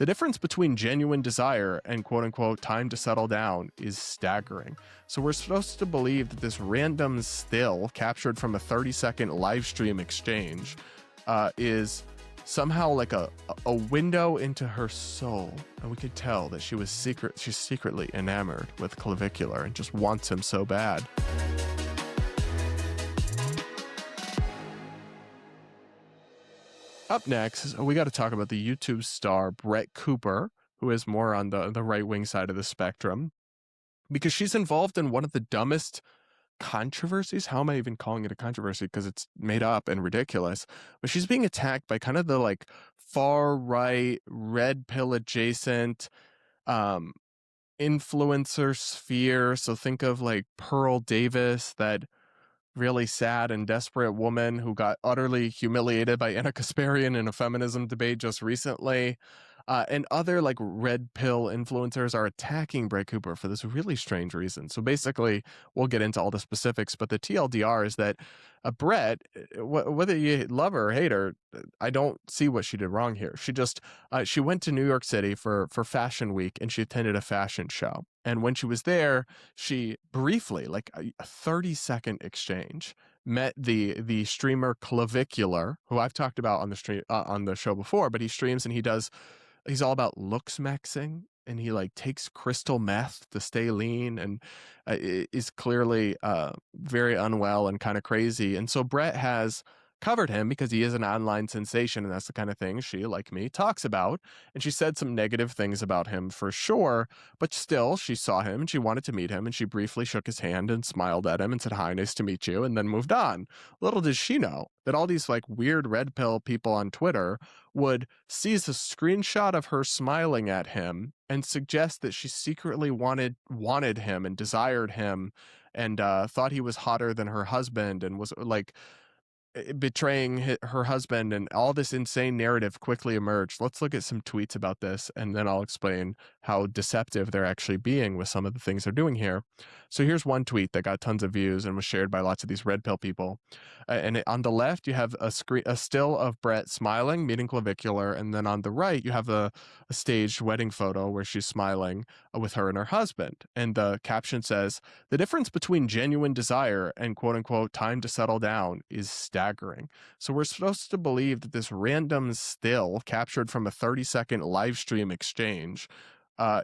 The difference between genuine desire and quote unquote time to settle down is staggering. So we're supposed to believe that this random still captured from a 30-second live stream exchange is somehow like a window into her soul, and we could tell that she's secretly enamored with Clavicular and just wants him so bad. Up next, we got to talk about the YouTube star Brett Cooper, who is more on the right-wing side of the spectrum, because she's involved in one of the dumbest controversies. How am I even calling it a controversy? Because it's made up and ridiculous. But she's being attacked by kind of the like far-right, red pill adjacent influencer sphere. So think of like Pearl Davis, that really sad and desperate woman who got utterly humiliated by Anna Kasparian in a feminism debate just recently. And other like red pill influencers are attacking Brett Cooper for this really strange reason. So basically, we'll get into all the specifics, but the TLDR is that Brett, whether you love her or hate her, I don't see what she did wrong here. She went to New York City for Fashion Week, and she attended a fashion show. And when she was there, she briefly, like a 30-second exchange, met the streamer Clavicular, who I've talked about on the show before. But he streams and he's all about looks maxing, and he like takes crystal meth to stay lean, and is clearly very unwell and kind of crazy. And so Brett has covered him because he is an online sensation, and that's the kind of thing she, like me, talks about. And she said some negative things about him for sure, but still she saw him and she wanted to meet him, and she briefly shook his hand and smiled at him and said, "Hi, nice to meet you," and then moved on. Little does she know that all these like weird red pill people on Twitter would seize a screenshot of her smiling at him and suggest that she secretly wanted him and desired him, and thought he was hotter than her husband, and was like betraying her husband, and all this insane narrative quickly emerged. Let's look at some tweets about this, and then I'll explain how deceptive they're actually being with some of the things they're doing here. So here's one tweet that got tons of views and was shared by lots of these red pill people. On the left, you have a still of Brett smiling, meeting Clavicular, and then on the right, you have a staged wedding photo where she's smiling with her and her husband. And the caption says, "The difference between genuine desire and quote unquote time to settle down is staggering." So we're supposed to believe that this random still captured from a 30-second live stream exchange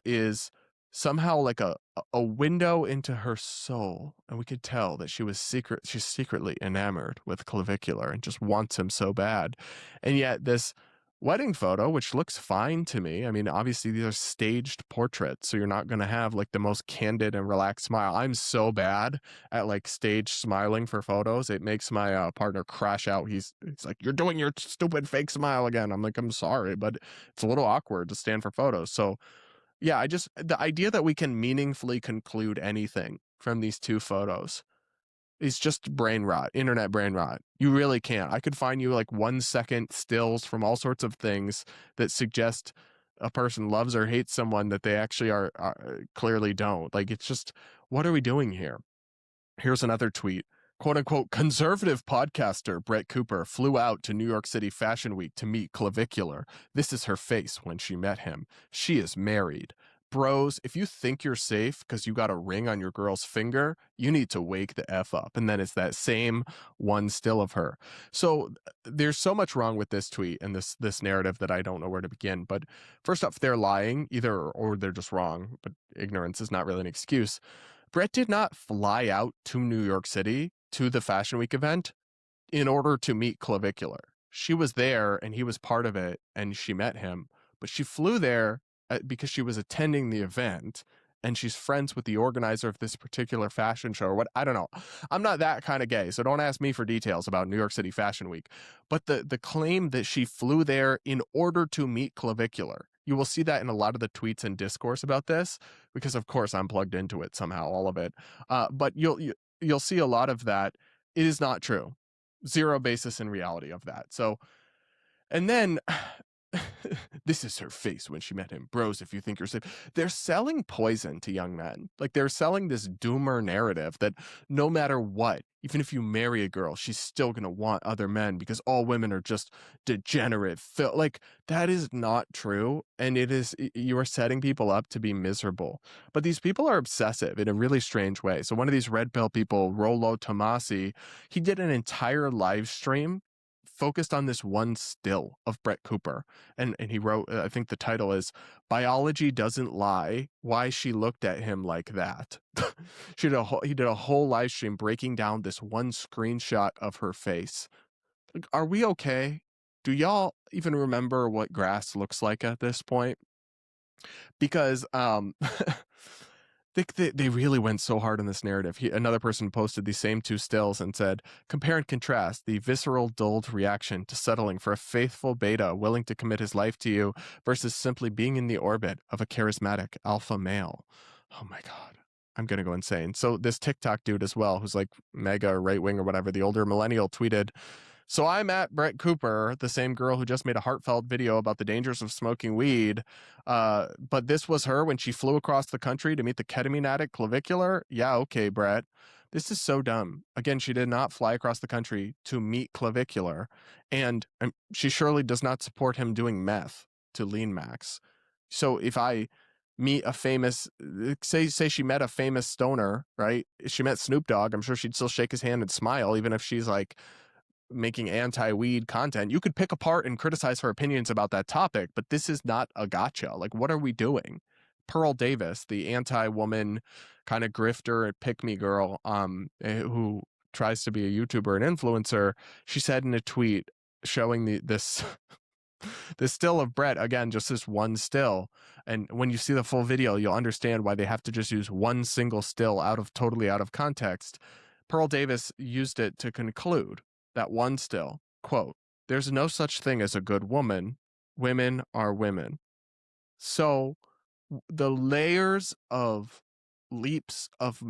is somehow like a window into her soul, and we could tell that she's secretly enamored with Clavicular and just wants him so bad. And yet this wedding photo, which looks fine to me, I mean, obviously these are staged portraits, so you're not going to have like the most candid and relaxed smile. I'm so bad at like stage smiling for photos. It makes my partner crash out. He's like, "You're doing your stupid fake smile again." I'm like, "I'm sorry, but it's a little awkward to stand for photos." So yeah, the idea that we can meaningfully conclude anything from these two photos is just brain rot, internet brain rot. You really can't. I could find you like 1-second stills from all sorts of things that suggest a person loves or hates someone that they actually are clearly don't. Like, it's just, what are we doing here? Here's another tweet. "Quote unquote conservative podcaster Brett Cooper flew out to New York City Fashion Week to meet Clavicular. This is her face when she met him. She is married. Bros, if you think you're safe because you got a ring on your girl's finger, you need to wake the F up." And then it's that same one still of her. So there's so much wrong with this tweet and this narrative that I don't know where to begin. But first off, they're lying or they're just wrong, but ignorance is not really an excuse. Brett did not fly out to New York City to the Fashion Week event in order to meet Clavicular. She was there and he was part of it, and she met him, but she flew there because she was attending the event, and she's friends with the organizer of this particular fashion show, or what, I don't know. I'm not that kind of gay, so don't ask me for details about New York City Fashion Week. But the claim that she flew there in order to meet Clavicular, you will see that in a lot of the tweets and discourse about this, because of course I'm plugged into it somehow, all of it. But you'll see a lot of that. It is not true. Zero basis in reality of that. So, and then This is her face when she met him. Bros, if you think you're safe. They're selling poison to young men. Like, they're selling this doomer narrative that no matter what, even if you marry a girl, she's still going to want other men because all women are just degenerate. Like, that is not true. And you are setting people up to be miserable. But these people are obsessive in a really strange way. So one of these red pill people, Rollo Tomasi, he did an entire live stream focused on this one still of Brett Cooper. And he wrote, I think the title is "Biology Doesn't Lie, Why She Looked at Him Like That." He did a whole live stream breaking down this one screenshot of her face. Like, are we okay? Do y'all even remember what grass looks like at this point? Because they really went so hard on this narrative. Another person posted these same two stills and said, compare and contrast the visceral, dulled reaction to settling for a faithful beta willing to commit his life to you versus simply being in the orbit of a charismatic alpha male. Oh my God. I'm going to go insane. So this TikTok dude as well, who's like mega or right wing or whatever, the older millennial, tweeted, "So I met Brett Cooper, the same girl who just made a heartfelt video about the dangers of smoking weed. But this was her when she flew across the country to meet the ketamine addict Clavicular. Yeah, okay, Brett. This is so dumb. Again, she did not fly across the country to meet Clavicular. And she surely does not support him doing meth to lean max. So if I meet a famous, say she met a famous stoner, right? If she met Snoop Dogg, I'm sure she'd still shake his hand and smile, even if she's like making anti-weed content. You could pick apart and criticize her opinions about that topic, but this is not a gotcha. Like, what are we doing? Pearl Davis, the anti-woman kind of grifter pick-me girl, who tries to be a YouTuber and influencer, she said in a tweet showing this this still of Brett, again, just this one still. And when you see the full video, you'll understand why they have to just use one single still totally out of context. Pearl Davis used it to conclude that one still, quote, "There's no such thing as a good woman. Women are women." So the layers of leaps of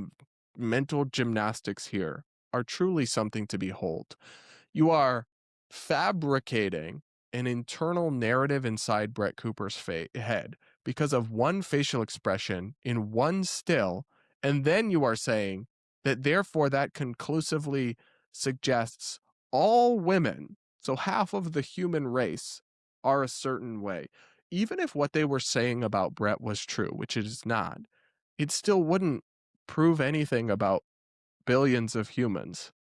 mental gymnastics here are truly something to behold. You are fabricating an internal narrative inside Brett Cooper's head because of one facial expression in one still, and then you are saying that therefore that conclusively suggests all women, so half of the human race, are a certain way. Even if what they were saying about Brett was true, which it is not, it still wouldn't prove anything about billions of humans.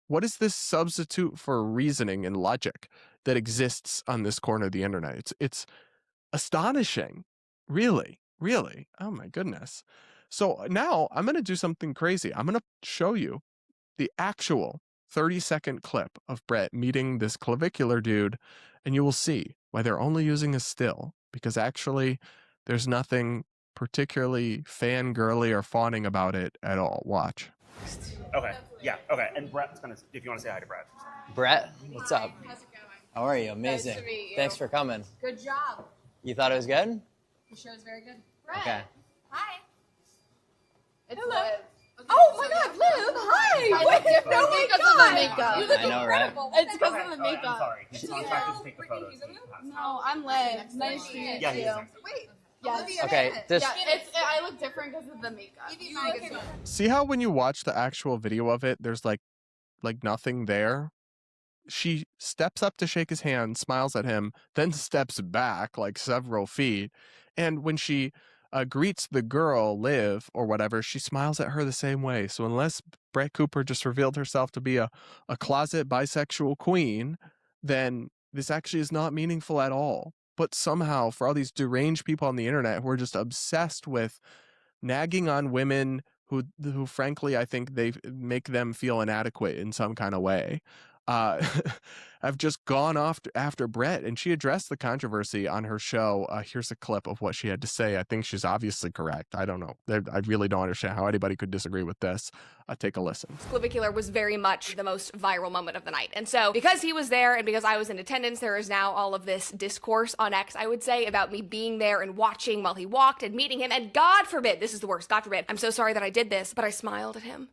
What is this substitute for reasoning and logic that exists on this corner of the internet? It's astonishing. Really, really. Oh my goodness. So now I'm going to do something crazy. I'm going to show you the actual 30-second clip of Brett meeting this clavicular dude, and you will see why they're only using a still, because actually there's nothing particularly fangirly or fawning about it at all. Watch. Okay, yeah, okay. And Brett's gonna, if you want to say hi to Brett. Brett, what's up? How's it going? How are you? Amazing. Nice to meet you. Thanks for coming. Good job. You thought it was good? The show's very good. Brett. Okay. Hi. It's Hello. Liv. Okay, Oh so my God, Liv! Hi. I look different Oh my because God. of the makeup. You look I know, right? incredible. It's because Okay, of the all right, makeup. I'm sorry. He's contracted to take the photos. No, I'm Liv. Nice to meet Yeah, you. he's next. Wait. Yes. Okay, this. Yeah, I look different because of the makeup. You look good. See how when you watch the actual video of it, there's like nothing there? She steps up to shake his hand, smiles at him, then steps back like several feet. And when she greets the girl, Liv, or whatever, she smiles at her the same way. So unless Brett Cooper just revealed herself to be a closet bisexual queen, then this actually is not meaningful at all. But somehow, for all these deranged people on the internet who are just obsessed with nagging on women who frankly, I think they make them feel inadequate in some kind of way, I've just gone off after Brett, and she addressed the controversy on her show. Here's a clip of what she had to say. I think she's obviously correct. I don't know. I really don't understand how anybody could disagree with this. Take a listen. Clavicular was very much the most viral moment of the night. And so because he was there and because I was in attendance, there is now all of this discourse on X, I would say, about me being there and watching while he walked and meeting him. And God forbid, this is the worst, God forbid, I'm so sorry that I did this, but I smiled at him.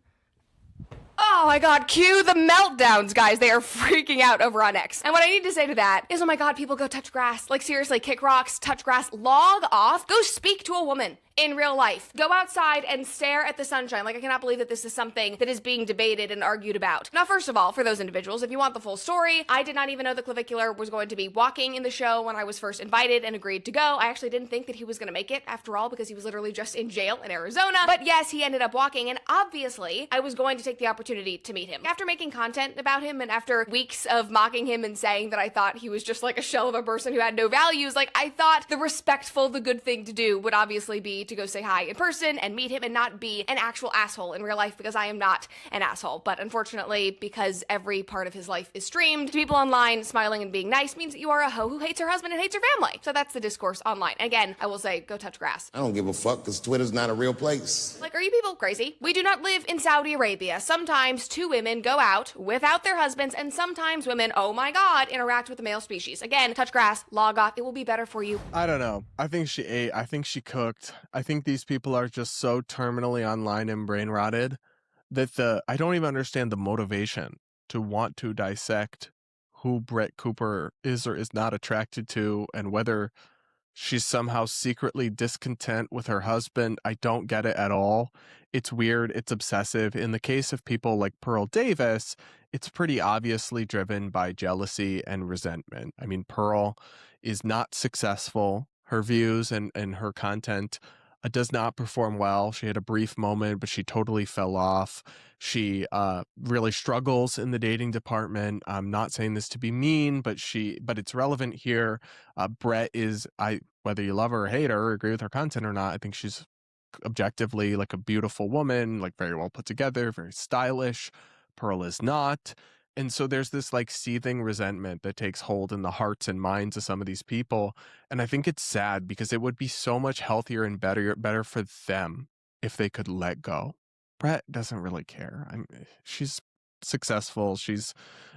Oh my god, cue the meltdowns, guys. They are freaking out over on X. And what I need to say to that is, oh my god, people go touch grass. Like, seriously, kick rocks, touch grass, log off, go speak to a woman in real life. Go outside and stare at the sunshine. Like, I cannot believe that this is something that is being debated and argued about. Now, first of all, for those individuals, if you want the full story, I did not even know the Clavicular was going to be walking in the show when I was first invited and agreed to go. I actually didn't think that he was going to make it after all, because he was literally just in jail in Arizona. But yes, he ended up walking, and obviously I was going to take the opportunity to meet him. After making content about him and after weeks of mocking him and saying that I thought he was just like a shell of a person who had no values, like, I thought the respectful, the good thing to do would obviously be to go say hi in person and meet him and not be an actual asshole in real life, because I am not an asshole. But unfortunately, because every part of his life is streamed to people online, smiling and being nice means that you are a hoe who hates her husband and hates her family. So that's the discourse online. And again, I will say, go touch grass. I don't give a fuck, because Twitter's not a real place. Like, are you people crazy? We do not live in Saudi Arabia. Sometimes two women go out without their husbands, and sometimes women, oh my god, interact with the male species. Again, touch grass, log off, it will be better for you. I don't know. I think she ate. I think she cooked. I think these people are just so terminally online and brain rotted that I don't even understand the motivation to want to dissect who Brett Cooper is or is not attracted to, and whether she's somehow secretly discontent with her husband. I don't get it at all. It's weird. It's obsessive. In the case of people like Pearl Davis, it's pretty obviously driven by jealousy and resentment. I mean, Pearl is not successful. Her views and her content does not perform well. She had a brief moment, but she totally fell off. She really struggles in the dating department. I'm not saying this to be mean, but it's relevant here. Brett is, whether you love her or hate her or agree with her content or not, I think she's objectively like a beautiful woman, like very well put together, very stylish. Pearl is not. And so there's this like seething resentment that takes hold in the hearts and minds of some of these people. And I think it's sad, because it would be so much healthier and better for them if they could let go. Brett doesn't really care. She's successful. She's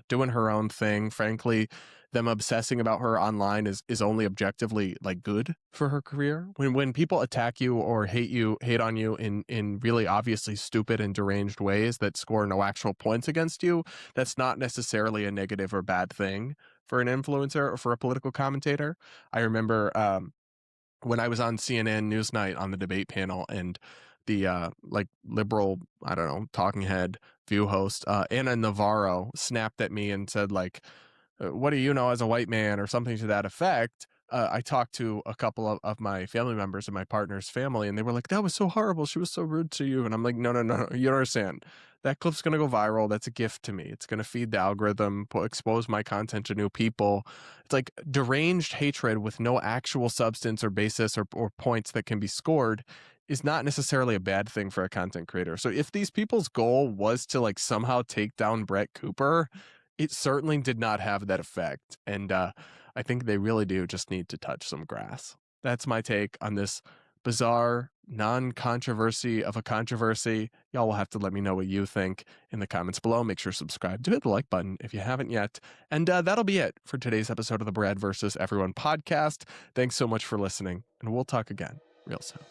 doing her own thing. Frankly, them obsessing about her online is only objectively like good for her career. When people attack you or hate on you in really obviously stupid and deranged ways that score no actual points against you, that's not necessarily a negative or bad thing for an influencer or for a political commentator. I remember when I was on CNN Newsnight on the debate panel, and the like liberal, I don't know, talking head view host Anna Navarro snapped at me and said, like, what do you know as a white man, or something to that effect. I talked to a couple of my family members and my partner's family, and they were like, that was so horrible. She was so rude to you. And I'm like, no. You don't understand. That clip's going to go viral. That's a gift to me. It's going to feed the algorithm, expose my content to new people. It's like deranged hatred with no actual substance or basis or points that can be scored is not necessarily a bad thing for a content creator. So if these people's goal was to like somehow take down Brett Cooper, it certainly did not have that effect. And I think they really do just need to touch some grass. That's my take on this bizarre non-controversy of a controversy. Y'all will have to let me know what you think in the comments below. Make sure to subscribe. Do hit the like button if you haven't yet. And that'll be it for today's episode of the Brad vs. Everyone podcast. Thanks so much for listening, and we'll talk again real soon.